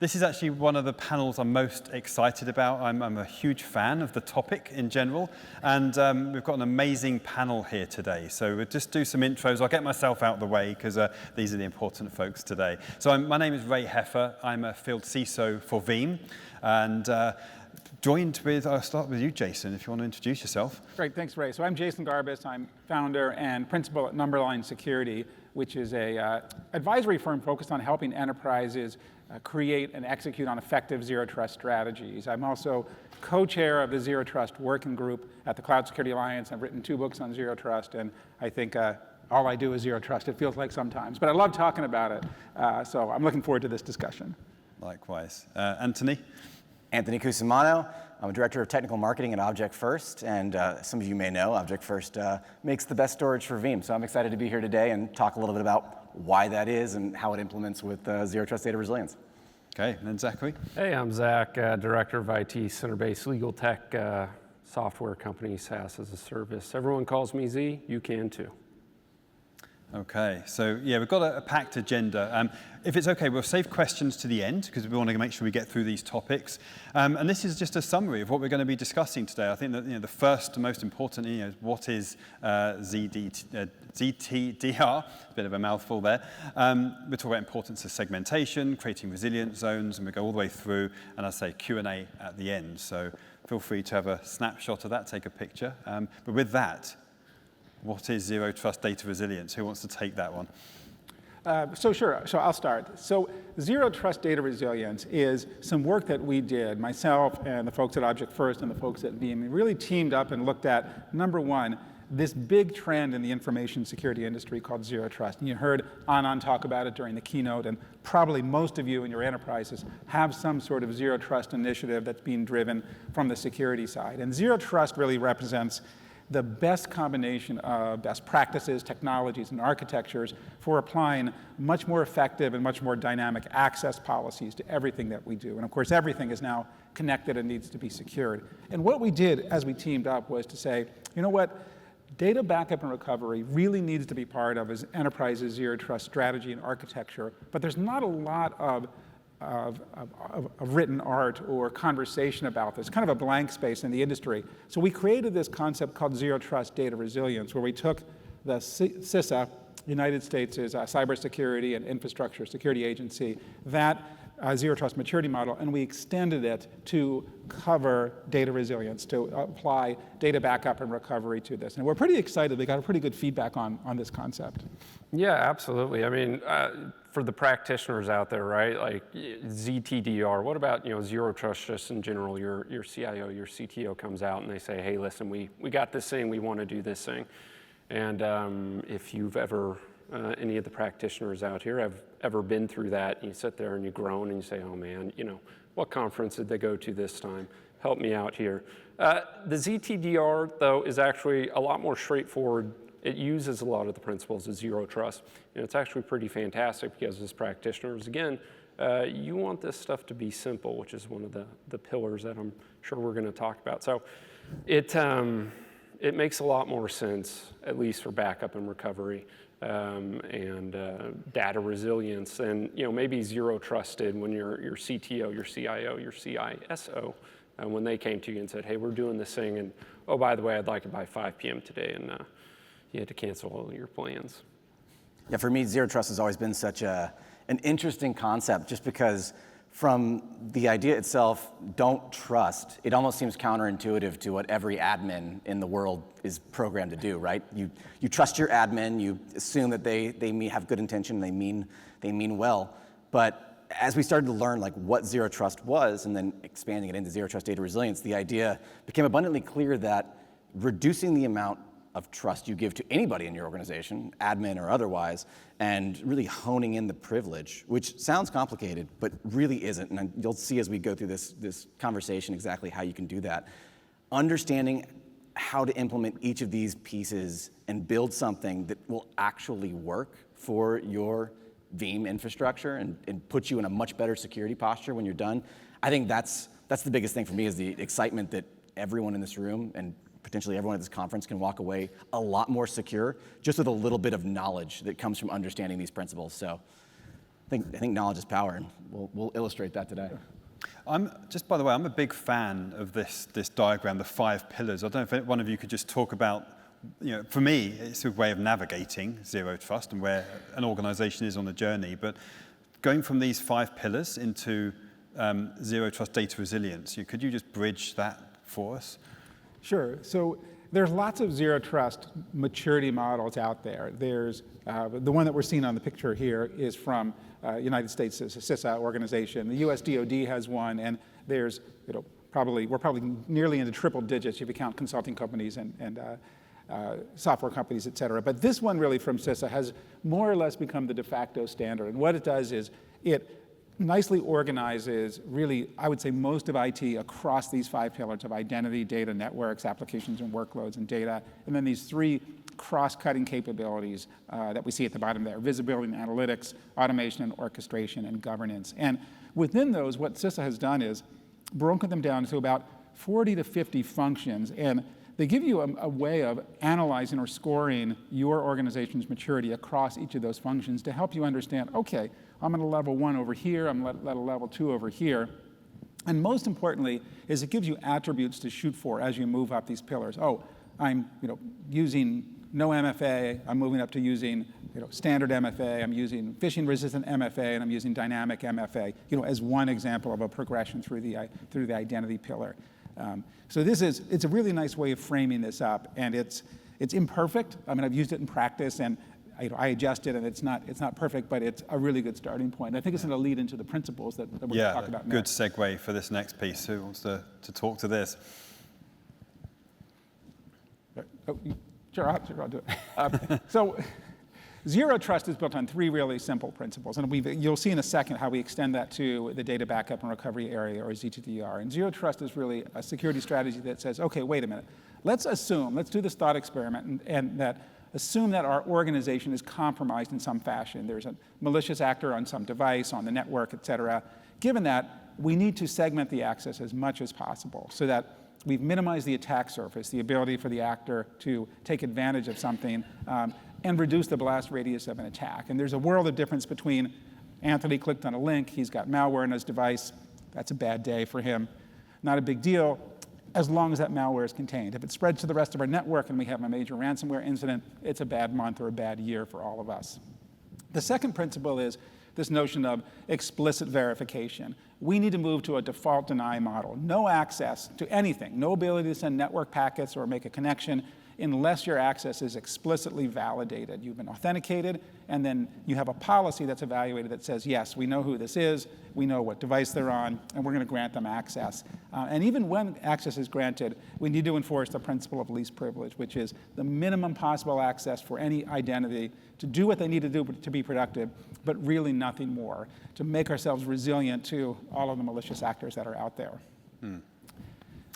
This is actually one of the panels I'm most excited about. I'm a huge fan of the topic in general, and we've got an amazing panel here today. So we'll just do some intros. I'll get myself out of the way because these are the important folks today. So my name is Ray Heffer. I'm a field CISO for Veeam, and joined with, I'll start with you, Jason, if you want to introduce yourself. Great, thanks, Ray. So I'm Jason Garbus. I'm founder and principal at Numberline Security, which is a advisory firm focused on helping enterprises create and execute on effective zero trust strategies. I'm also co-chair of the Zero Trust Working Group at the Cloud Security Alliance. I've written 2 books on zero trust, and I think all I do is zero trust, it feels like sometimes. But I love talking about it, so I'm looking forward to this discussion. Likewise. Anthony? Anthony Cusimano. I'm a director of technical marketing at Object First, and some of you may know Object First makes the best storage for Veeam. So I'm excited to be here today and talk a little bit about why that is and how it implements with Zero Trust Data Resilience. Okay, and then Zachary. Hey, I'm Zach, Director of IT, Center-based legal tech software company, SaaS as a service. Everyone calls me Z, you can too. Okay, so yeah, we've got a packed agenda. If it's okay, we'll save questions to the end because we want to make sure we get through these topics. And this is just a summary of what we're going to be discussing today. I think that the first, most important, is what is ZTDR? A bit of a mouthful there. We'll talk about importance of segmentation, creating resilience zones, and we go all the way through. And I say Q&A at the end. So feel free to have a snapshot of that, take a picture. But with that, what is Zero Trust Data Resilience? Who wants to take that one? Sure, so I'll start. So Zero Trust Data Resilience is some work that we did, myself and the folks at Object First and the folks at Veeam. We really teamed up and looked at, number one, this big trend in the information security industry called Zero Trust. And you heard Anand talk about it during the keynote, and probably most of you in your enterprises have some sort of Zero Trust initiative that's being driven from the security side. And Zero Trust really represents the best combination of best practices, technologies, and architectures for applying much more effective and much more dynamic access policies to everything that we do. And of course, everything is now connected and needs to be secured. And what we did as we teamed up was to say, you know what? Data backup and recovery really needs to be part of an enterprise's zero trust strategy and architecture, but there's not a lot of written art or conversation about this, kind of a blank space in the industry. So we created this concept called Zero Trust Data Resilience, where we took the CISA, United States' cybersecurity and infrastructure security agency, that Zero Trust maturity model, and we extended it to cover data resilience, to apply data backup and recovery to this. And we're pretty excited. We got a pretty good feedback on this concept. Yeah, absolutely. I mean, for the practitioners out there, right, like ZTDR, what about, Zero Trust just in general? Your CIO, your CTO comes out and they say, hey, listen, we got this thing, we want to do this thing. And if you've ever, any of the practitioners out here have ever been through that, and you sit there and you groan and you say, oh man, what conference did they go to this time? Help me out here. The ZTDR, though, is actually a lot more straightforward. It uses a lot of the principles of zero trust. And it's actually pretty fantastic because as practitioners, again, you want this stuff to be simple, which is one of the pillars that I'm sure we're going to talk about. So it makes a lot more sense, at least for backup and recovery and data resilience than maybe zero trusted when your CTO, your CIO, your CISO, when they came to you and said, hey, we're doing this thing, and oh, by the way, I'd like it by 5 p.m. today, and you had to cancel all your plans. Yeah, for me, zero trust has always been such an interesting concept, just because from the idea itself, don't trust, it almost seems counterintuitive to what every admin in the world is programmed to do, right? You trust your admin, you assume that they have good intention, they mean well, but as we started to learn what zero trust was and then expanding it into zero trust data resilience, the idea became abundantly clear that reducing the amount of trust you give to anybody in your organization, admin or otherwise, and really honing in the privilege, which sounds complicated, but really isn't. And you'll see as we go through this conversation exactly how you can do that. Understanding how to implement each of these pieces and build something that will actually work for your Veeam infrastructure and put you in a much better security posture when you're done. I think that's the biggest thing for me, is the excitement that everyone in this room and potentially everyone at this conference can walk away a lot more secure just with a little bit of knowledge that comes from understanding these principles. So I I think knowledge is power, and we'll illustrate that today. Just by the way, I'm a big fan of this diagram, the 5 pillars. I don't know if one of you could just talk about, for me, it's a way of navigating zero trust and where an organization is on the journey. But going from these 5 pillars into zero trust data resilience, could you just bridge that for us? Sure. So there's lots of zero trust maturity models out there. There's the one that we're seeing on the picture here is from United States CISA organization. The US DoD has one, and there's we're probably nearly into triple digits if you count consulting companies and software companies, et cetera. But this one really from CISA has more or less become the de facto standard. And what it does is it nicely organizes really, I would say, most of IT across these 5 pillars of identity, data, networks, applications and workloads, and data. And then these 3 cross-cutting capabilities that we see at the bottom there: visibility and analytics, automation and orchestration, and governance. And within those, what CISA has done is broken them down to about 40 to 50 functions. And they give you a way of analyzing or scoring your organization's maturity across each of those functions to help you understand, okay, I'm at a level 1 over here, I'm at a level 2 over here. And most importantly is it gives you attributes to shoot for as you move up these pillars. Oh, I'm using no MFA, I'm moving up to using standard MFA, I'm using phishing resistant MFA, and I'm using dynamic MFA, as one example of a progression through the identity pillar. So it's a really nice way of framing this up, and it's imperfect. I mean, I've used it in practice, and I adjust it, and it's not perfect, but it's a really good starting point. I think it's going to lead into the principles that we're going to talk about next. Good segue for this next piece. Who wants to talk to this? Sure, I'll do it. So zero trust is built on 3 really simple principles, and you'll see in a second how we extend that to the data backup and recovery area, or ZTDR. And zero trust is really a security strategy that says, okay, wait a minute, let's do this thought experiment, and assume that our organization is compromised in some fashion. There's a malicious actor on some device, on the network, et cetera. Given that, we need to segment the access as much as possible so that we've minimized the attack surface, the ability for the actor to take advantage of something, and reduce the blast radius of an attack. And there's a world of difference between Anthony clicked on a link, he's got malware on his device, that's a bad day for him. Not a big deal, as long as that malware is contained. If it spreads to the rest of our network and we have a major ransomware incident, it's a bad month or a bad year for all of us. The second principle is this notion of explicit verification. We need to move to a default deny model. No access to anything, no ability to send network packets or make a connection unless your access is explicitly validated. You've been authenticated, and then you have a policy that's evaluated that says, yes, we know who this is, we know what device they're on, and we're going to grant them access. And even when access is granted, we need to enforce the principle of least privilege, which is the minimum possible access for any identity to do what they need to do to be productive, but really nothing more, to make ourselves resilient to all of the malicious actors that are out there.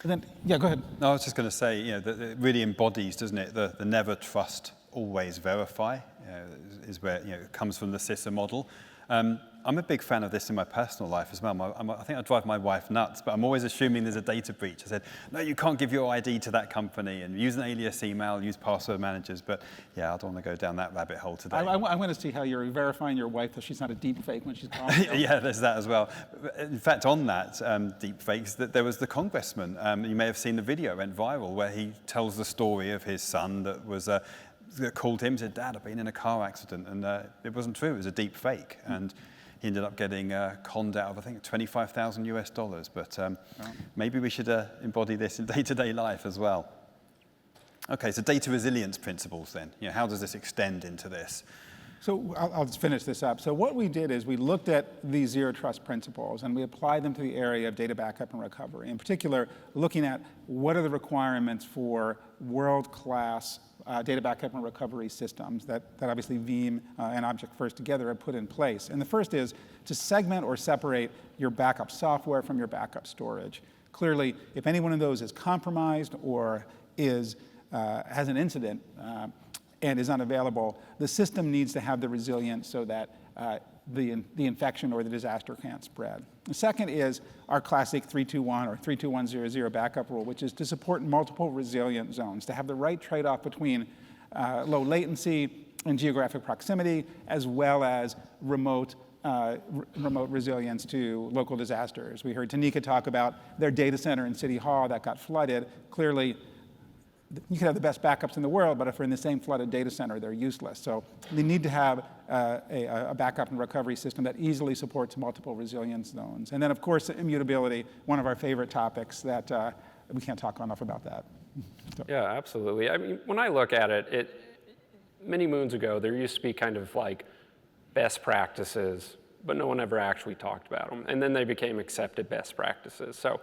And then, yeah, go ahead. No, I was just going to say, that it really embodies, doesn't it, the never trust, always verify, is where it comes from the CISA model. I'm a big fan of this in my personal life as well. I think I drive my wife nuts, but I'm always assuming there's a data breach. I said, no, you can't give your ID to that company, and use an alias email, use password managers. But yeah, I don't want to go down that rabbit hole today. I want to see how you're verifying your wife that she's not a deep fake when she's calling you. Yeah, there's that as well. In fact, on that deep fakes, there was the congressman. You may have seen the video, it went viral, where he tells the story of his son that called him, said, Dad, I've been in a car accident, and it wasn't true, it was a deep fake. And he ended up getting conned out of, I think, $25,000 US. But maybe we should embody this in day-to-day life as well. Okay, so data resilience principles then. How does this extend into this? So I'll just finish this up. So what we did is we looked at these zero trust principles and we applied them to the area of data backup and recovery. In particular, looking at what are the requirements for world-class data backup and recovery systems that obviously Veeam and Object First together have put in place. And the first is to segment or separate your backup software from your backup storage. Clearly, if any one of those is compromised or has an incident, and is unavailable, the system needs to have the resilience so that the infection or the disaster can't spread. The second is our classic 3-2-1 or 3-2-1-0-0 backup rule, which is to support multiple resilient zones, to have the right trade-off between low latency and geographic proximity, as well as remote remote resilience to local disasters. We heard Tanika talk about their data center in City Hall that got flooded. Clearly, you can have the best backups in the world, but if we're in the same flooded data center, they're useless. So they need to have a backup and recovery system that easily supports multiple resilience zones. And then, of course, immutability, one of our favorite topics that we can't talk enough about that. So. Yeah, absolutely. I mean, when I look at it, many moons ago, there used to be kind of like best practices, but no one ever actually talked about them. And then they became accepted best practices. So,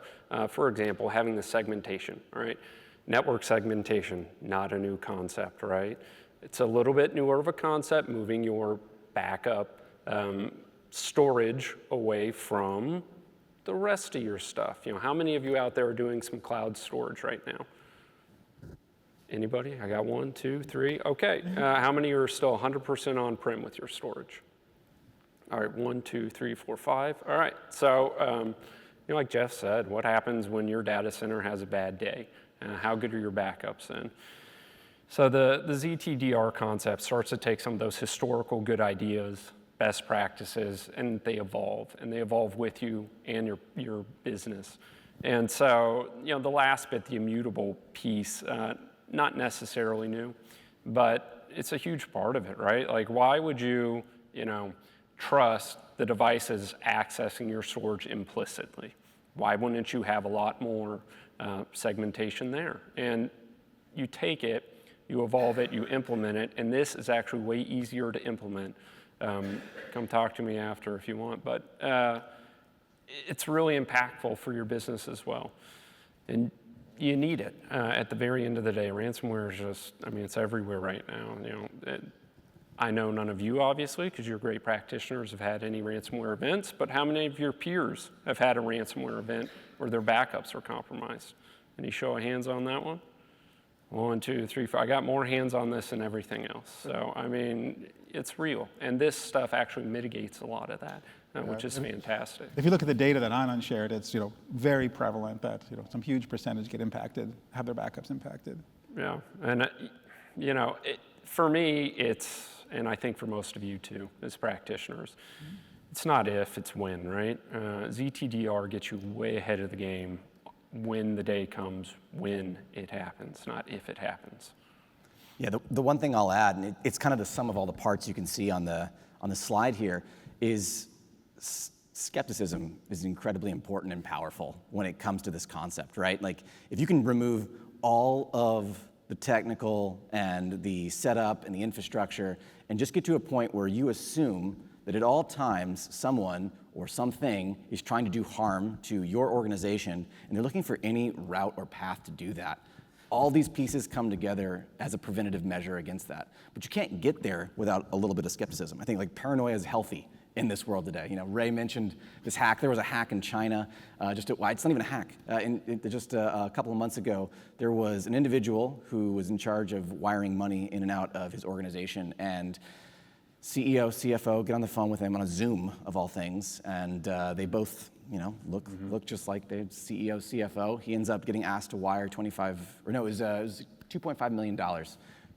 for example, having the segmentation, right? Network segmentation, not a new concept, right? It's a little bit newer of a concept, moving your backup storage away from the rest of your stuff. You know, how many of you out there are doing some cloud storage right now? Anybody? I got 1, 2, 3. Okay. How many are still 100% on-prem with your storage? All right, 1, 2, 3, 4, 5. All right. So, like Jeff said, what happens when your data center has a bad day? How good are your backups then? So the ZTDR concept starts to take some of those historical good ideas, best practices, and they evolve with you and your business. And so, the last bit, the immutable piece, not necessarily new, but it's a huge part of it, right? Like, why would you, trust the devices accessing your storage implicitly? Why wouldn't you have a lot more segmentation there? And you take it, you evolve it, you implement it, and this is actually way easier to implement. Come talk to me after if you want, but it's really impactful for your business as well. And you need it at the very end of the day. Ransomware is just, it's everywhere right now. I know none of you, obviously, because you're great practitioners, have had any ransomware events, but how many of your peers have had a ransomware event where their backups were compromised? Any show of hands on that one? 1, 2, 3, 4. I got more hands on this than everything else. So, it's real. And this stuff actually mitigates a lot of that, which is fantastic. If you look at the data that Anand shared, it's very prevalent that some huge percentage get impacted, have their backups impacted. Yeah, and for me, it's, and I think for most of you too, as practitioners, it's not if, it's when, right? ZTDR gets you way ahead of the game when the day comes, when it happens, not if it happens. Yeah, the one thing I'll add, and it's kind of the sum of all the parts you can see on the slide here, is skepticism is incredibly important and powerful when it comes to this concept, right? Like, if you can remove all of the technical and the setup and the infrastructure and just get to a point where you assume that at all times someone or something is trying to do harm to your organization and they're looking for any route or path to do that. All these pieces come together as a preventative measure against that. But you can't get there without a little bit of skepticism. I think paranoia is healthy in this world today. Ray mentioned this hack. There was a hack in China. It's not even a hack. Just a couple of months ago, there was an individual who was in charge of wiring money in and out of his organization, and CEO, CFO get on the phone with him on a Zoom of all things, and they both, look just like the CEO, CFO. He ends up getting asked to wire $2.5 million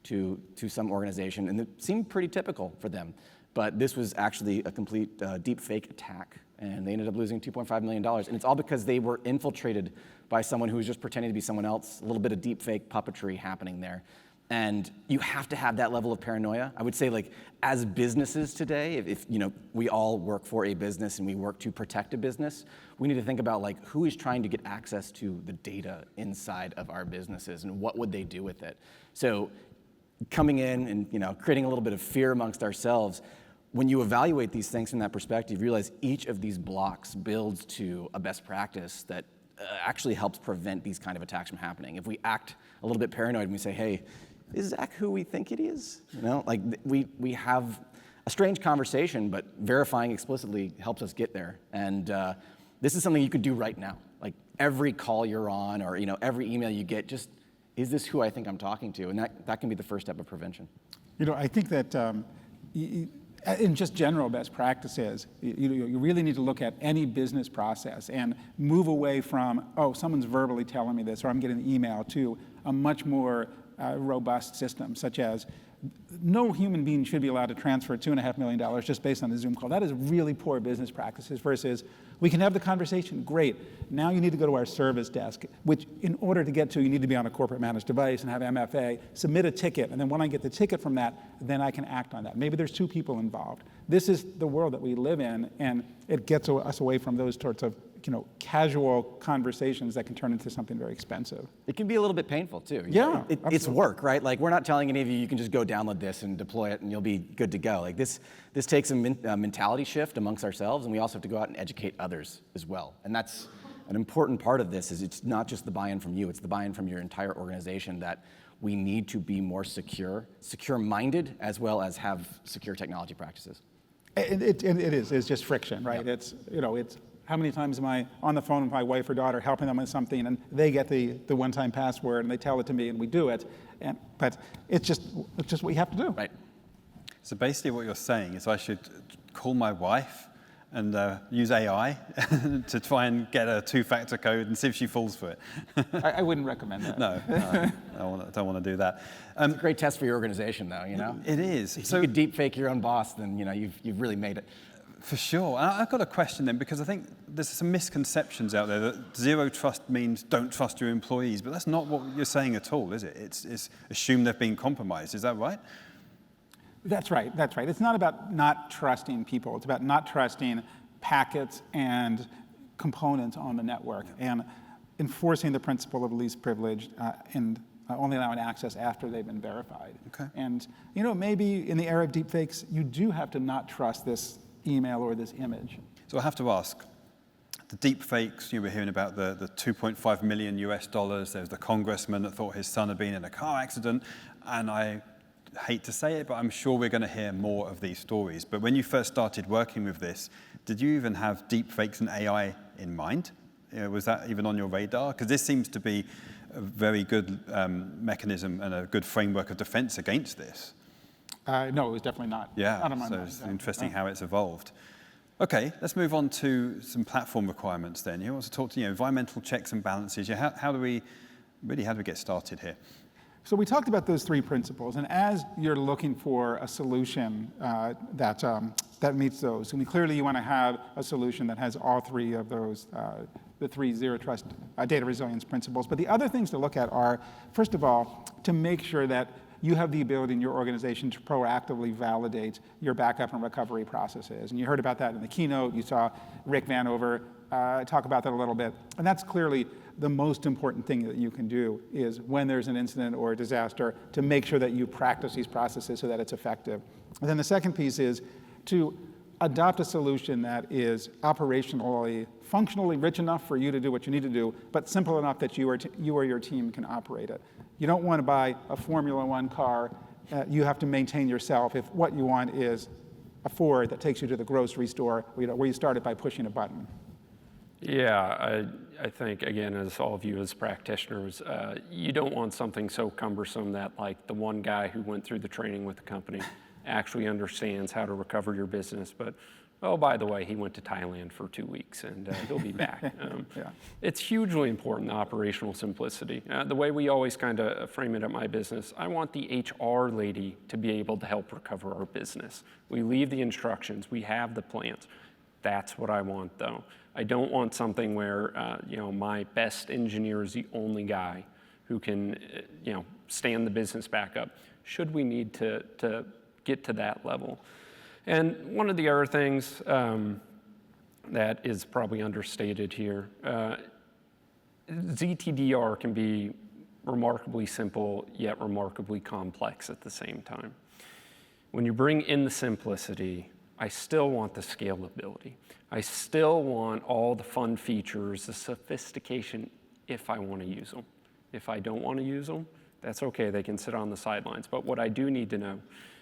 to some organization, and it seemed pretty typical for them. But this was actually a complete deep fake attack, and they ended up losing $2.5 million. And it's all because they were infiltrated by someone who was just pretending to be someone else, a little bit of deep fake puppetry happening there. And you have to have that level of paranoia. I would say, as businesses today, if we all work for a business and we work to protect a business, we need to think about who is trying to get access to the data inside of our businesses and what would they do with it. So coming in and creating a little bit of fear amongst ourselves, when you evaluate these things from that perspective, you realize each of these blocks builds to a best practice that actually helps prevent these kind of attacks from happening. If we act a little bit paranoid and we say, hey, is Zach who we think it is? We have a strange conversation, but verifying explicitly helps us get there. And this is something you could do right now. Every call you're on or every email you get, just, is this who I think I'm talking to? And that can be the first step of prevention. I think that in just general best practices, you really need to look at any business process and move away from, someone's verbally telling me this or I'm getting an email, to a much more robust system, such as no human being should be allowed to transfer $2.5 million just based on a Zoom call. That is really poor business practices versus we can have the conversation, great. Now you need to go to our service desk, which in order to get to, you need to be on a corporate managed device and have MFA, submit a ticket, and then when I get the ticket from that, then I can act on that. Maybe there's 2 people involved. This is the world that we live in, and it gets us away from those sorts of casual conversations that can turn into something very expensive. It can be a little bit painful too. Yeah, it's work, right? Like we're not telling any of you can just go download this and deploy it and you'll be good to go. Like this takes a mentality shift amongst ourselves, and we also have to go out and educate others as well. And that's an important part of this. Is it's not just the buy-in from you; it's the buy-in from your entire organization that we need to be more secure-minded, as well as have secure technology practices. It is. It's just friction, right? Yep. It's how many times am I on the phone with my wife or daughter helping them with something, and they get the one-time password and they tell it to me and we do it, but it's just what we have to do. Right. So basically what you're saying is I should call my wife and use AI to try and get a 2-factor code and see if she falls for it. I wouldn't recommend that. No, I don't want to do that. It's a great test for your organization, though. It is. If you could deep fake your own boss, then you've really made it. For sure. And I've got a question then, because I think there's some misconceptions out there that zero trust means don't trust your employees, but that's not what you're saying at all, is it? It's assume they've been compromised. Is that right? That's right. It's not about not trusting people. It's about not trusting packets and components on the network and enforcing the principle of least privilege and only allowing access after they've been verified. Okay. And maybe in the era of deepfakes, you do have to not trust this email or this image. So I have to ask, the deep fakes, we're hearing about the $2.5 million. There's the congressman that thought his son had been in a car accident, and I hate to say it, but I'm sure we're going to hear more of these stories. But when you first started working with this, did you even have deep fakes and AI in mind? Was that even on your radar? Because this seems to be a very good mechanism and a good framework of defense against this. No, it was definitely not. Yeah, not on my so mind. it's interesting how it's evolved. Okay, let's move on to some platform requirements then. You want to talk to environmental checks and balances. How do we get started here? So we talked about those 3 principles, and as you're looking for a solution that meets those, and clearly you want to have a solution that has all 3 of those, the 3 zero trust data resilience principles. But the other things to look at are, first of all, to make sure that you have the ability in your organization to proactively validate your backup and recovery processes. And you heard about that in the keynote. You saw Rick Vanover talk about that a little bit. And that's clearly the most important thing that you can do is when there's an incident or a disaster to make sure that you practice these processes so that it's effective. And then the second piece is to adopt a solution that is operationally, functionally rich enough for you to do what you need to do, but simple enough that you or your team can operate it. You don't want to buy a Formula One car. You have to maintain yourself if what you want is a Ford that takes you to the grocery store where you started by pushing a button. Yeah, I think, again, as all of you as practitioners, you don't want something so cumbersome that like the one guy who went through the training with the company actually understands how to recover your business, but oh, by the way, he went to Thailand for 2 weeks and he'll be back. Yeah. It's hugely important, the operational simplicity. The way we always kind of frame it at my business, I want the HR lady to be able to help recover our business. We leave the instructions, we have the plans. That's what I want, though. I don't want something where my best engineer is the only guy who can stand the business back up, should we need to get to that level. And one of the other things that is probably understated here, ZTDR can be remarkably simple, yet remarkably complex at the same time. When you bring in the simplicity, I still want the scalability. I still want all the fun features, the sophistication, if I want to use them. If I don't want to use them, that's okay, they can sit on the sidelines. But what I do need to know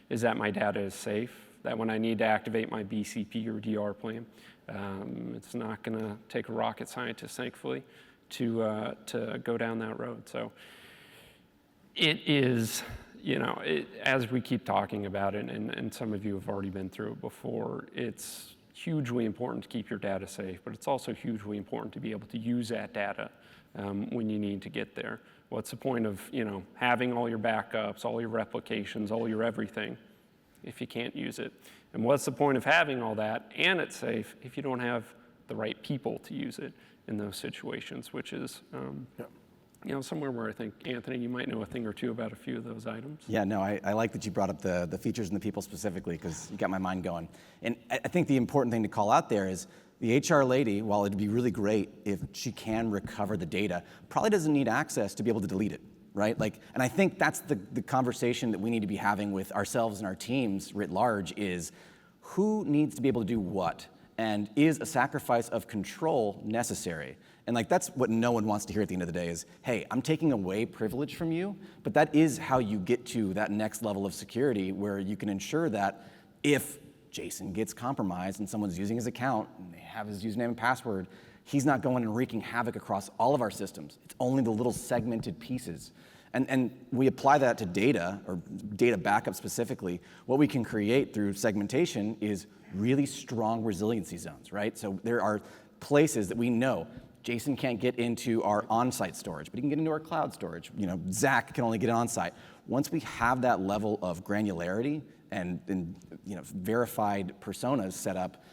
is that my data is safe, that when I need to activate my BCP or DR plan, it's not going to take a rocket scientist, thankfully, to go down that road. So it is, as we keep talking about it, and some of you have already been through it before, it's hugely important to keep your data safe, but it's also hugely important to be able to use that data when you need to get there. What's the point of, having all your backups, all your replications, all your everything if you can't use it? And what's the point of having all that and it's safe if you don't have the right people to use it in those situations, which is, somewhere where I think, Anthony, you might know a thing or two about a few of those items. Yeah, no, I like that you brought up the features and the people specifically, because you got my mind going. And I think the important thing to call out there is the HR lady, while it'd be really great if she can recover the data, probably doesn't need access to be able to delete it, right? And I think that's the conversation that we need to be having with ourselves and our teams writ large is who needs to be able to do what? And is a sacrifice of control necessary? And that's what no one wants to hear at the end of the day is, hey, I'm taking away privilege from you, but that is how you get to that next level of security where you can ensure that if Jason gets compromised and someone's using his account and they have his username and password, he's not going and wreaking havoc across all of our systems. It's only the little segmented pieces. And we apply that to data, or data backup specifically. What we can create through segmentation is really strong resiliency zones, right? So there are places that we know Jason can't get into our on-site storage, but he can get into our cloud storage. Zach can only get on-site. Once we have that level of granularity and verified personas set up,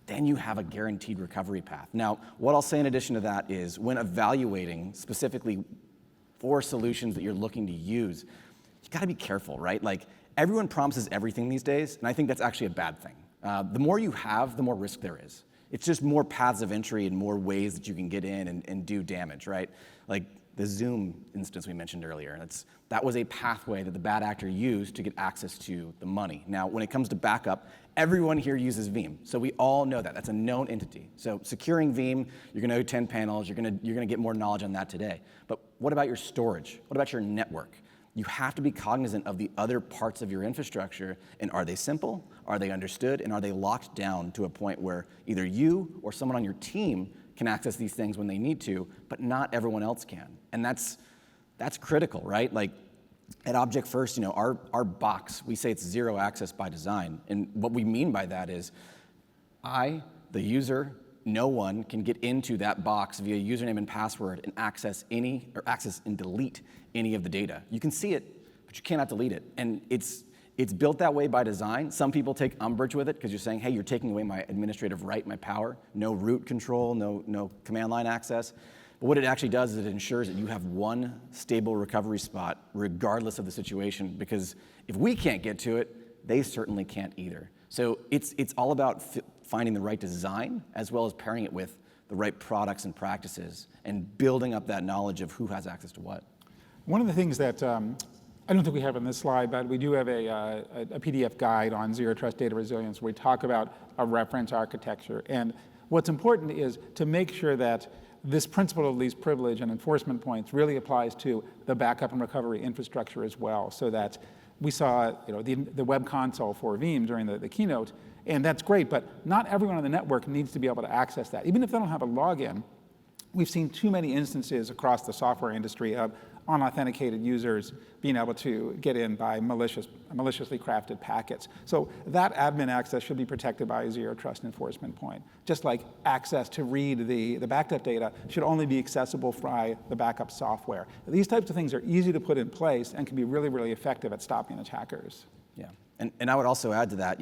then you have a guaranteed recovery path. Now, what I'll say in addition to that is when evaluating specifically for solutions that you're looking to use, you gotta be careful, right? Everyone promises everything these days, and I think that's actually a bad thing. The more you have, the more risk there is. It's just more paths of entry and more ways that you can get in and do damage, right? The Zoom instance we mentioned earlier, that was a pathway that the bad actor used to get access to the money. Now, when it comes to backup, everyone here uses Veeam, so we all know that. That's a known entity. So securing Veeam, you're gonna know 10 panels, you're gonna get more knowledge on that today. But what about your storage? What about your network? You have to be cognizant of the other parts of your infrastructure, and are they simple, are they understood, and are they locked down to a point where either you or someone on your team can access these things when they need to, but not everyone else can. And that's critical, right? At Object First, our box, we say it's zero access by design. And what we mean by that is I, the user, no one can get into that box via username and password and access and delete any of the data. You can see it, but you cannot delete it. And it's built that way by design. Some people take umbrage with it because you're saying, hey, you're taking away my administrative right, my power. No root control, no command line access. But what it actually does is it ensures that you have one stable recovery spot regardless of the situation, because if we can't get to it, they certainly can't either. So it's all about finding the right design as well as pairing it with the right products and practices and building up that knowledge of who has access to what. One of the things that I don't think we have on this slide, but we do have a PDF guide on Zero Trust Data Resilience where we talk about a reference architecture. And what's important is to make sure that this principle of least privilege and enforcement points really applies to the backup and recovery infrastructure as well, so that we saw the web console for Veeam during the keynote, and that's great, but not everyone on the network needs to be able to access that. Even if they don't have a login, we've seen too many instances across the software industry of unauthenticated users being able to get in by maliciously crafted packets. So that admin access should be protected by a zero trust enforcement point. Just like access to read the backed up data should only be accessible by the backup software. These types of things are easy to put in place and can be really, really effective at stopping attackers. Yeah, and I would also add to that,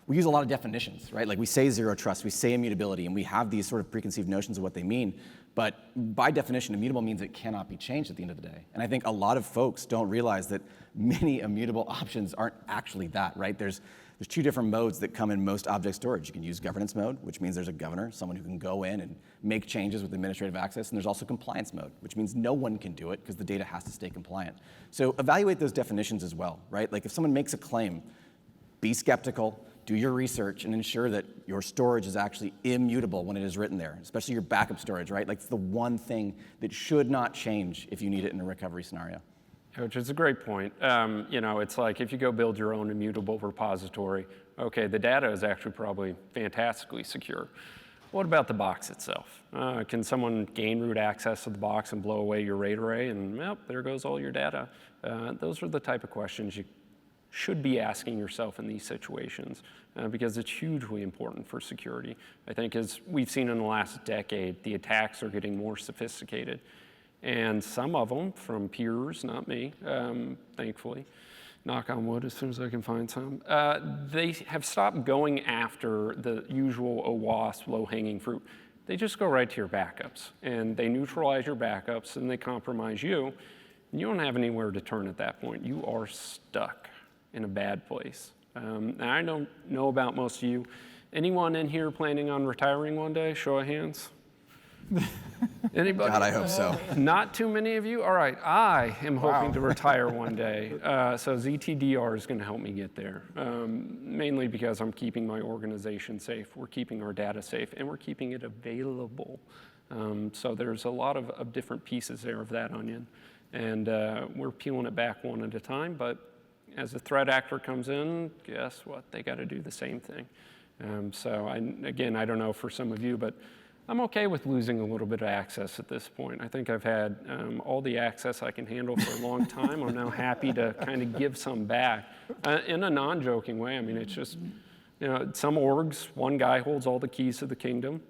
we use a lot of definitions, right? We say zero trust, we say immutability, and we have these sort of preconceived notions of what they mean. But by definition, immutable means it cannot be changed at the end of the day. And I think a lot of folks don't realize that many immutable options aren't actually that, right? There's two different modes that come in most object storage. You can use governance mode, which means there's a governor, someone who can go in and make changes with administrative access. And there's also compliance mode, which means no one can do it because the data has to stay compliant. So evaluate those definitions as well, right? If someone makes a claim, be skeptical, do your research, and ensure that your storage is actually immutable when it is written there, especially your backup storage, right? It's the one thing that should not change if you need it in a recovery scenario. Which is a great point. It's like if you go build your own immutable repository, okay, the data is actually probably fantastically secure. What about the box itself? Can someone gain root access to the box and blow away your RAID array and, well, there goes all your data? Those are the type of questions you should be asking yourself in these situations because it's hugely important for security. I think as we've seen in the last decade, the attacks are getting more sophisticated. And some of them from peers, not me, thankfully, knock on wood as soon as I can find some, they have stopped going after the usual OWASP, low-hanging fruit. They just go right to your backups, and they neutralize your backups, and they compromise you, and you don't have anywhere to turn at that point. You are stuck in a bad place. And I don't know about most of you. Anyone in here planning on retiring one day? Show of hands. Anybody? God, I hope so. Not too many of you? All right, I am hoping to retire one day. So ZTDR is going to help me get there, mainly because I'm keeping my organization safe. We're keeping our data safe, and we're keeping it available. So there's a lot of different pieces there of that onion. And we're peeling it back one at a time, but as a threat actor comes in, guess what? They got to do the same thing. So again, I don't know for some of you, but I'm okay with losing a little bit of access at this point. I think I've had all the access I can handle for a long time. I'm now happy to kind of give some back in a non-joking way. I mean, it's just, some orgs, one guy holds all the keys to the kingdom,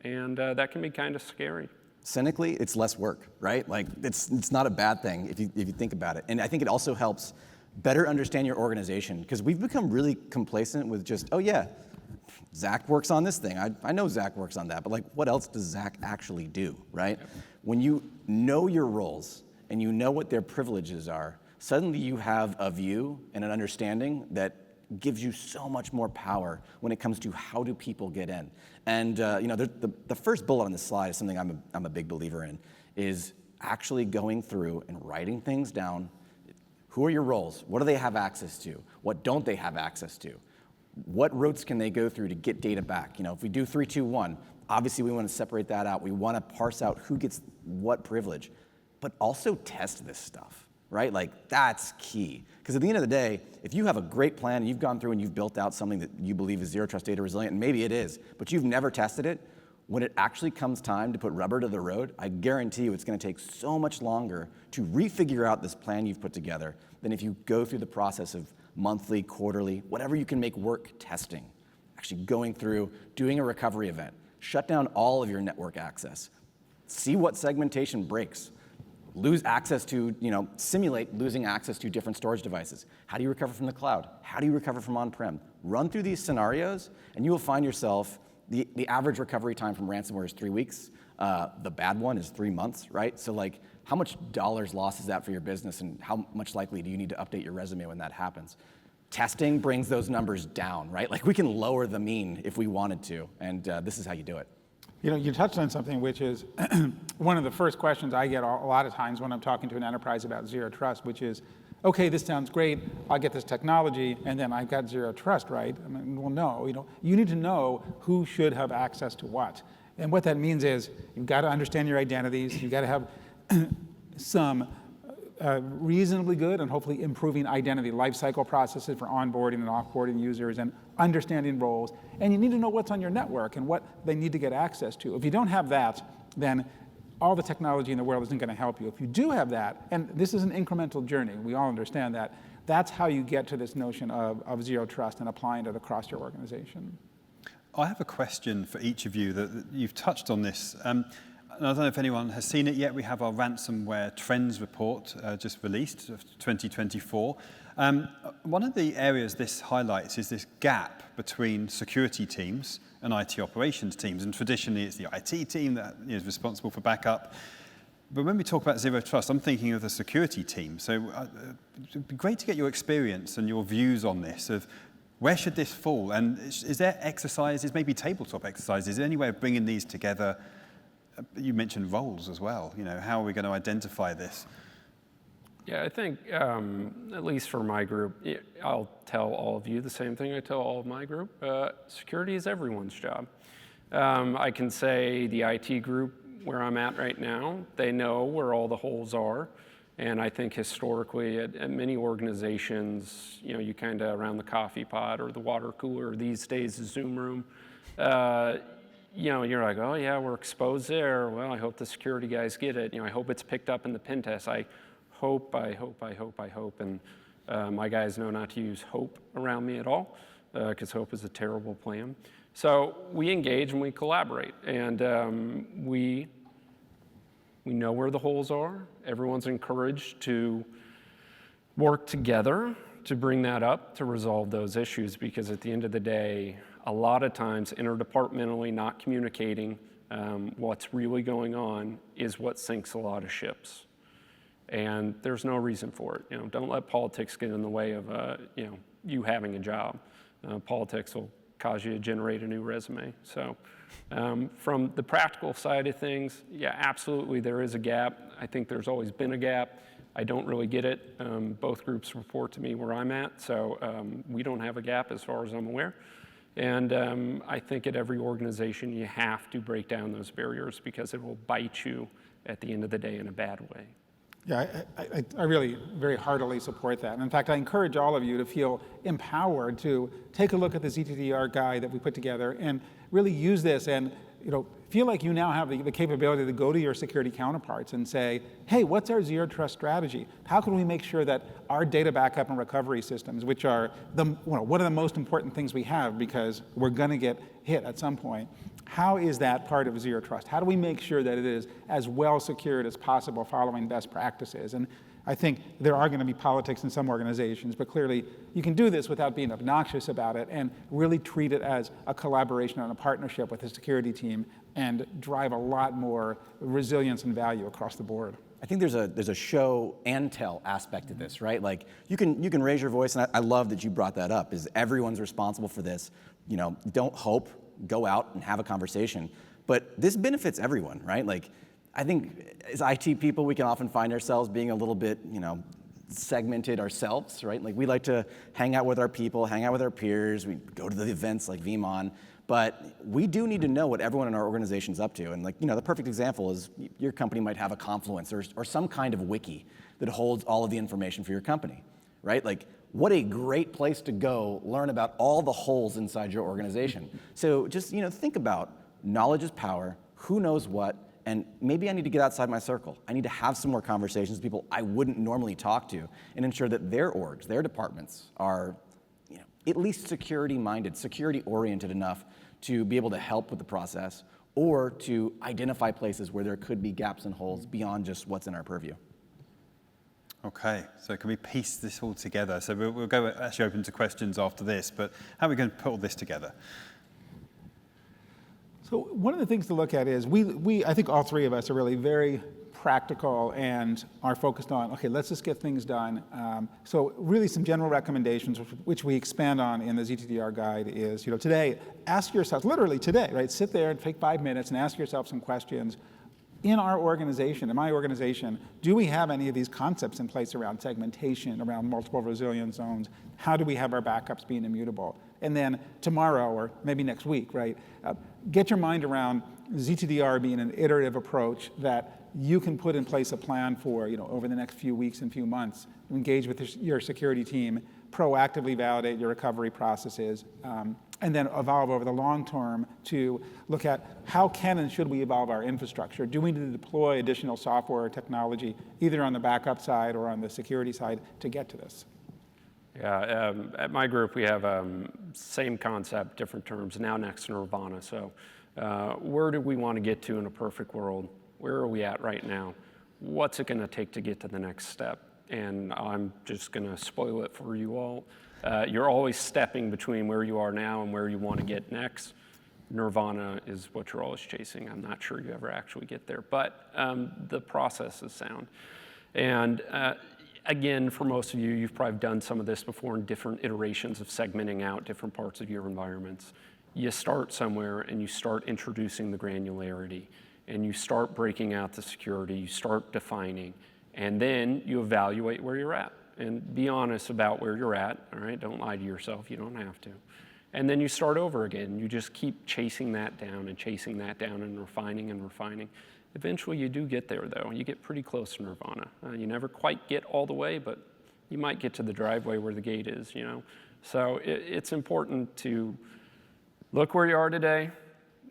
and that can be kind of scary. Cynically, it's less work, right? Like, it's not a bad thing if you think about it. And I think it also helps better understand your organization, because we've become really complacent with just, oh yeah, Zach works on this thing. I know Zach works on that, but like, what else does Zach actually do, right? Yep. When you know your roles and you know what their privileges are, suddenly you have a view and an understanding that gives you so much more power when it comes to how do people get in. And the first bullet on this slide is something I'm a big believer in, is actually going through and writing things down. Who are your roles? What do they have access to? What don't they have access to? What routes can they go through to get data back? If we do 3, 2, 1, obviously we want to separate that out. We want to parse out who gets what privilege, but also test this stuff, right? Like, that's key. Because at the end of the day, if you have a great plan and you've gone through and you've built out something that you believe is zero trust data resilient, and maybe it is, but you've never tested it, when it actually comes time to put rubber to the road, I guarantee you it's going to take so much longer to refigure out this plan you've put together than if you go through the process of monthly, quarterly, whatever you can make work testing, actually going through, doing a recovery event, shut down all of your network access, see what segmentation breaks, lose access to, simulate losing access to different storage devices. How do you recover from the cloud? How do you recover from on-prem? Run through these scenarios, and you will find yourself, the average recovery time from ransomware is 3 weeks. The bad one is 3 months, right? So like, how much dollars loss is that for your business, and how much likely do you need to update your resume when that happens? Testing brings those numbers down, right? Like, we can lower the mean if we wanted to, and this is how you do it. You touched on something which is one of the first questions I get a lot of times when I'm talking to an enterprise about zero trust, which is, okay, this sounds great, I'll get this technology, and then I've got zero trust, right? I mean, well, no, you need to know who should have access to what. And what that means is you've got to understand your identities, you've got to have some reasonably good and hopefully improving identity lifecycle processes for onboarding and offboarding users and understanding roles. And you need to know what's on your network and what they need to get access to. If you don't have that, then all the technology in the world isn't going to help you. If you do have that, and this is an incremental journey, we all understand that, that's how you get to this notion of zero trust and applying it across your organization. I have a question for each of you that you've touched on this. And I don't know if anyone has seen it yet. We have our ransomware trends report just released of 2024. One of the areas this highlights is this gap between security teams and IT operations teams. And traditionally, it's the IT team that is responsible for backup. But when we talk about zero trust, I'm thinking of the security team. So it'd be great to get your experience and your views on this of where should this fall? And is there exercises, maybe tabletop exercises, is there any way of bringing these together? You mentioned roles as well. How are we going to identify this? Yeah, I think, at least for my group, I'll tell all of you the same thing I tell all of my group. Security is everyone's job. I can say the IT group where I'm at right now, they know where all the holes are. And I think historically at many organizations, you kind of around the coffee pot or the water cooler, or these days the Zoom room, you're like, oh yeah, we're exposed there. Well, I hope the security guys get it. I hope it's picked up in the pen test. I hope. And my guys know not to use hope around me at all, because hope is a terrible plan. So we engage and we collaborate. And we We know where the holes are. Everyone's encouraged to work together to bring that up to resolve those issues, because at the end of the day, a lot of times interdepartmentally not communicating what's really going on is what sinks a lot of ships. And there's no reason for it. Don't let politics get in the way of you having a job. Politics will cause you to generate a new resume. So from the practical side of things, yeah, absolutely there is a gap. I think there's always been a gap. I don't really get it. Both groups report to me where I'm at, so we don't have a gap as far as I'm aware. And I think at every organization you have to break down those barriers, because it will bite you at the end of the day in a bad way. Yeah, I really very heartily support that. And in fact, I encourage all of you to feel empowered to take a look at the ZTDR guide that we put together and really use this, and feel like you now have the capability to go to your security counterparts and say, hey, what's our zero trust strategy? How can we make sure that our data backup and recovery systems, which are one of the most important things we have, because we're going to get hit at some point, how is that part of zero trust? How do we make sure that it is as well secured as possible following best practices? And I think there are going to be politics in some organizations, but clearly you can do this without being obnoxious about it and really treat it as a collaboration and a partnership with the security team, and drive a lot more resilience and value across the board. I think there's a show and tell aspect to this, right? Like you can raise your voice, and I love that you brought that up, is everyone's responsible for this. Don't hope, go out and have a conversation. But this benefits everyone, right? Like I think as IT people, we can often find ourselves being a little bit, segmented ourselves, right? Like we like to hang out with our people, hang out with our peers, we go to the events like Veeam, but we do need to know what everyone in our organization's up to. And the perfect example is your company might have a Confluence or some kind of wiki that holds all of the information for your company, right? Like what a great place to go learn about all the holes inside your organization. So just, think about knowledge is power, who knows what, and maybe I need to get outside my circle. I need to have some more conversations with people I wouldn't normally talk to, and ensure that their orgs, their departments are at least security-minded, security-oriented enough to be able to help with the process, or to identify places where there could be gaps and holes beyond just what's in our purview. Okay, so can we piece this all together? So we'll go actually open to questions after this, but how are we going to put all this together? So one of the things to look at is I think all three of us are really very practical and are focused on, okay, let's just get things done. So really some general recommendations, which we expand on in the ZTDR guide, is, today, ask yourself, literally today, right? Sit there and take 5 minutes and ask yourself some questions. In our organization, in my organization, do we have any of these concepts in place around segmentation, around multiple resilience zones? How do we have our backups being immutable? And then tomorrow, or maybe next week, right? Get your mind around ZTDR being an iterative approach that you can put in place a plan for, over the next few weeks and few months. Engage with your security team, proactively validate your recovery processes, and then evolve over the long term to look at how can and should we evolve our infrastructure. Do we need to deploy additional software or technology, either on the backup side or on the security side, to get to this? Yeah, at my group we have same concept, different terms, now next to Nirvana. So where do we want to get to in a perfect world? Where are we at right now? What's it going to take to get to the next step? And I'm just going to spoil it for you all. You're always stepping between where you are now and where you want to get next. Nirvana is what you're always chasing. I'm not sure you ever actually get there, but the process is sound. And again, for most of you, you've probably done some of this before in different iterations of segmenting out different parts of your environments. You start somewhere and you start introducing the granularity, and you start breaking out the security, you start defining, and then you evaluate where you're at. And be honest about where you're at, all right? Don't lie to yourself, you don't have to. And then you start over again. You just keep chasing that down and refining and refining. Eventually you do get there though. You get pretty close to Nirvana. You never quite get all the way, but you might get to the driveway where the gate is, So it's important to look where you are today,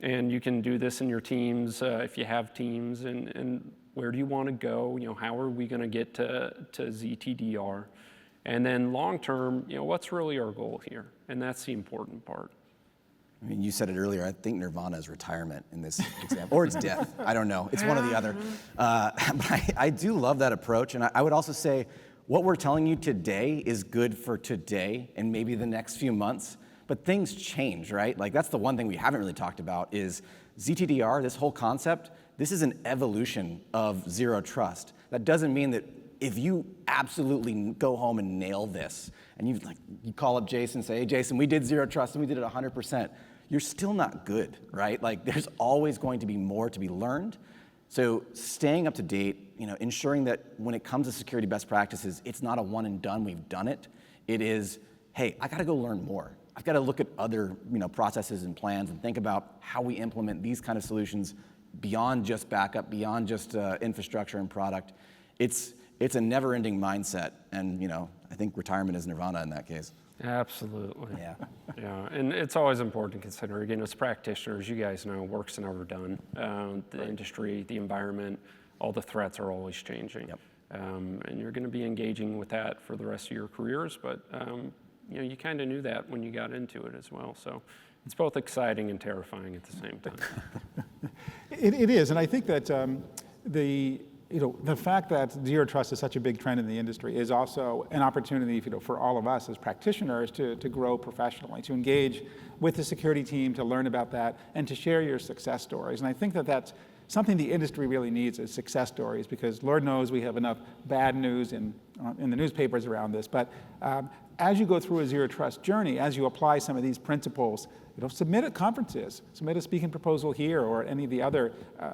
and you can do this in your teams if you have teams, and where do you want to go? How are we going to get to ZTDR? And then long term, what's really our goal here? And that's the important part. I mean, you said it earlier. I think nirvana is retirement in this example, or it's death. I don't know. It's one or the other. But I do love that approach, and I would also say what we're telling you today is good for today and maybe the next few months. But things change, right? Like that's the one thing we haven't really talked about is ZTDR. This whole concept. This is an evolution of zero trust. That doesn't mean that if you absolutely go home and nail this, and you call up Jason and say, hey, Jason, we did zero trust and we did it 100%, you're still not good, right? Like there's always going to be more to be learned. So staying up to date, ensuring that when it comes to security best practices, it's not a one and done, we've done it. It is, hey, I gotta go learn more. I've got to look at other processes and plans and think about how we implement these kind of solutions beyond just backup, beyond just infrastructure and product. It's a never-ending mindset, and I think retirement is nirvana in that case. Absolutely. Yeah. Yeah, and it's always important to consider, again, as practitioners, you guys know work's never done. The industry, the environment, all the threats are always changing. Yep. And you're going to be engaging with that for the rest of your careers, but you kind of knew that when you got into it as well. So it's both exciting and terrifying at the same time. It is, and I think that the fact that zero trust is such a big trend in the industry is also an opportunity for all of us as practitioners to grow professionally, to engage with the security team, to learn about that, and to share your success stories. And I think that that's something the industry really needs is success stories, because Lord knows we have enough bad news in the newspapers around this. But as you go through a zero trust journey, as you apply some of these principles, submit at conferences, submit a speaking proposal here or any of the other,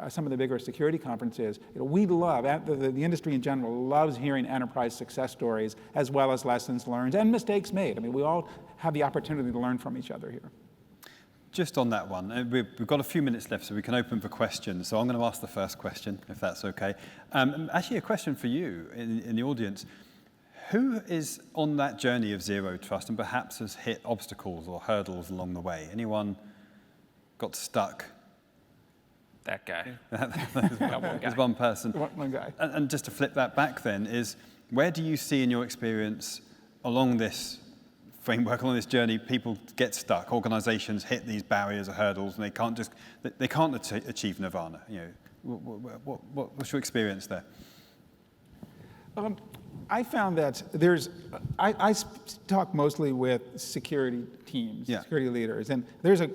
some of the bigger security conferences. We love, the industry in general loves hearing enterprise success stories as well as lessons learned and mistakes made. I mean, we all have the opportunity to learn from each other here. Just on that one, we've got a few minutes left, so we can open for questions. So I'm going to ask the first question, if that's okay. Actually, a question for you in the audience. Who is on that journey of zero trust and perhaps has hit obstacles or hurdles along the way? Anyone got stuck? That guy. There's one person. One guy. And just to flip that back then, is where do you see in your experience along this framework, along this journey, people get stuck, organizations hit these barriers or hurdles, and they can't achieve nirvana? What's your experience there? I found that I talk mostly with security teams, security leaders, and there's a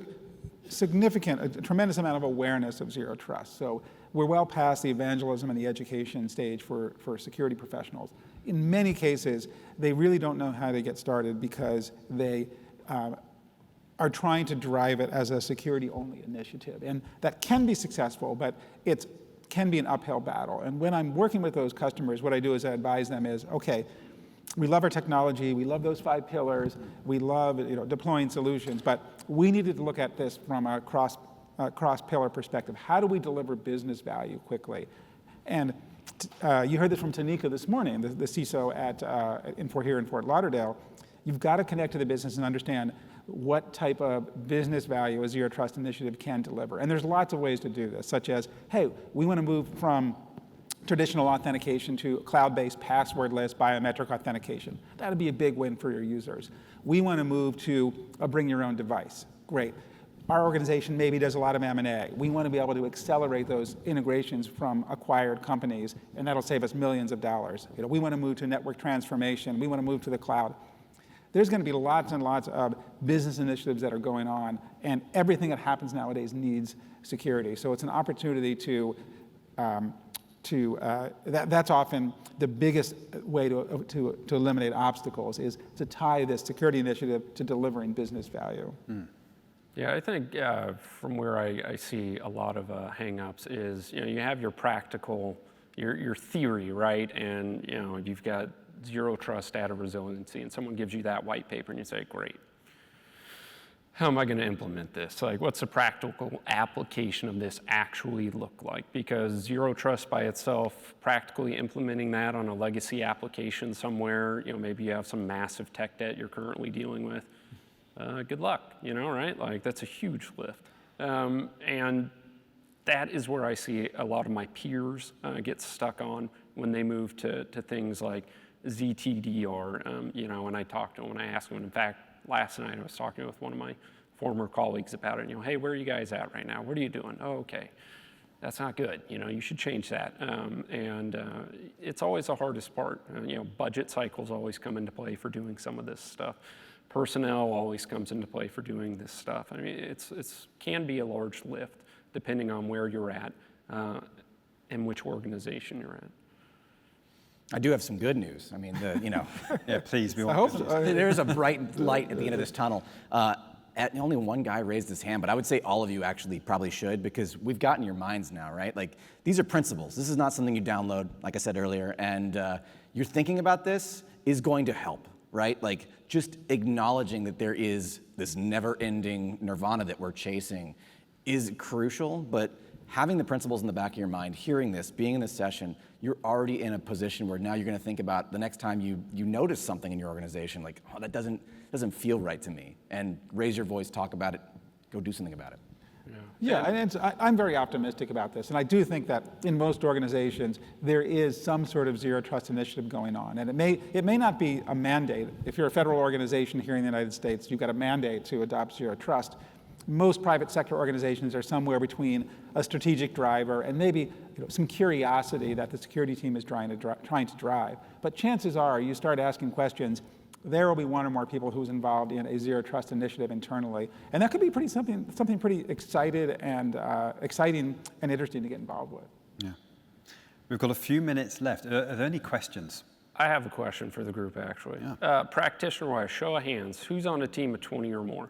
tremendous amount of awareness of zero trust. So we're well past the evangelism and the education stage for security professionals. In many cases, they really don't know how to get started because they are trying to drive it as a security-only initiative. And that can be successful, but it can be an uphill battle. And when I'm working with those customers, what I do is I advise them is, okay, we love our technology, we love those 5 pillars, we love deploying solutions, but we needed to look at this from a cross-pillar perspective. How do we deliver business value quickly? And you heard this from Tanika this morning, the CISO here in Fort Lauderdale. You've got to connect to the business and understand what type of business value a zero trust initiative can deliver. And there's lots of ways to do this, such as, hey, we want to move from traditional authentication to cloud-based passwordless biometric authentication. That'd be a big win for your users. We want to move to a bring your own device. Great. Our organization maybe does a lot of M&A. We want to be able to accelerate those integrations from acquired companies, and that'll save us millions of dollars. We want to move to network transformation. We want to move to the cloud. There's going to be lots and lots of business initiatives that are going on, and everything that happens nowadays needs security. So it's an opportunity that's often the biggest way to eliminate obstacles is to tie this security initiative to delivering business value. Mm. Yeah, I think from where I see a lot of hang-ups is, you have your practical, your theory, right? And, you've got zero trust data resiliency, and someone gives you that white paper and you say, great. How am I going to implement this? Like, what's the practical application of this actually look like? Because zero trust by itself, practically implementing that on a legacy application somewhere, maybe you have some massive tech debt you're currently dealing with. Good luck, right? Like, that's a huge lift. And that is where I see a lot of my peers get stuck on when they move to things like ZTDR, and I talked to them and I asked them. In fact, last night I was talking with one of my former colleagues about it. Hey, where are you guys at right now? What are you doing? Oh, okay. That's not good. You should change that. It's always the hardest part. Budget cycles always come into play for doing some of this stuff. Personnel always comes into play for doing this stuff. I mean, it's can be a large lift depending on where you're at and which organization you're at. I do have some good news. I mean, Yeah, please. I hope so. there's a bright light at the end of this tunnel. Only one guy raised his hand, but I would say all of you actually probably should, because we've got in your minds now, right? Like, these are principles. This is not something you download, like I said earlier, and you're thinking about this is going to help, right? Like, just acknowledging that there is this never-ending nirvana that we're chasing is crucial, but having the principles in the back of your mind, hearing this, being in this session, you're already in a position where now you're going to think about the next time you notice something in your organization, like, oh, that doesn't feel right to me, and raise your voice, talk about it, go do something about it. Yeah, and I'm very optimistic about this, and I do think that in most organizations there is some sort of zero trust initiative going on, and it may not be a mandate. If you're a federal organization here in the United States, you've got a mandate to adopt zero trust. Most private sector organizations are somewhere between a strategic driver and maybe some curiosity that the security team is trying to drive. But chances are, you start asking questions, there will be one or more people who's involved in a zero trust initiative internally, and that could be something pretty exciting and interesting to get involved with. Yeah. We've got a few minutes left. Are there any questions? I have a question for the group, actually. Yeah. Practitioner-wise, show of hands, who's on a team of 20 or more?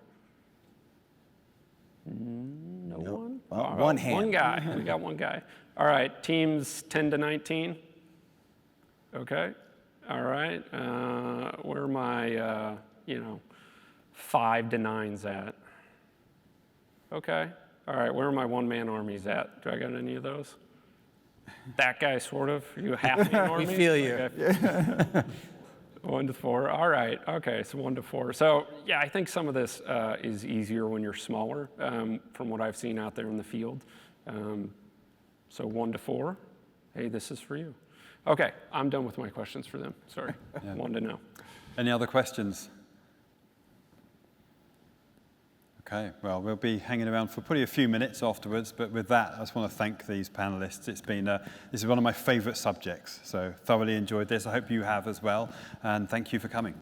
No one? Well, one hand. One guy. We got one guy. All right, teams 10 to 19? Okay. All right. Where are my, 5 to 9s at? Okay. All right, where are my one-man armies at? Do I got any of those? That guy, sort of? Are you a half-man army? We feel you. Okay. 1 to 4. All right. Okay. So 1 to 4. So yeah, I think some of this is easier when you're smaller, from what I've seen out there in the field. So 1 to 4. Hey, this is for you. Okay. I'm done with my questions for them. Sorry. Yeah. 1 to know. Any other questions? Okay, well, we'll be hanging around for probably a few minutes afterwards, but with that, I just want to thank these panelists. This is one of my favorite subjects, so thoroughly enjoyed this. I hope you have as well, and thank you for coming.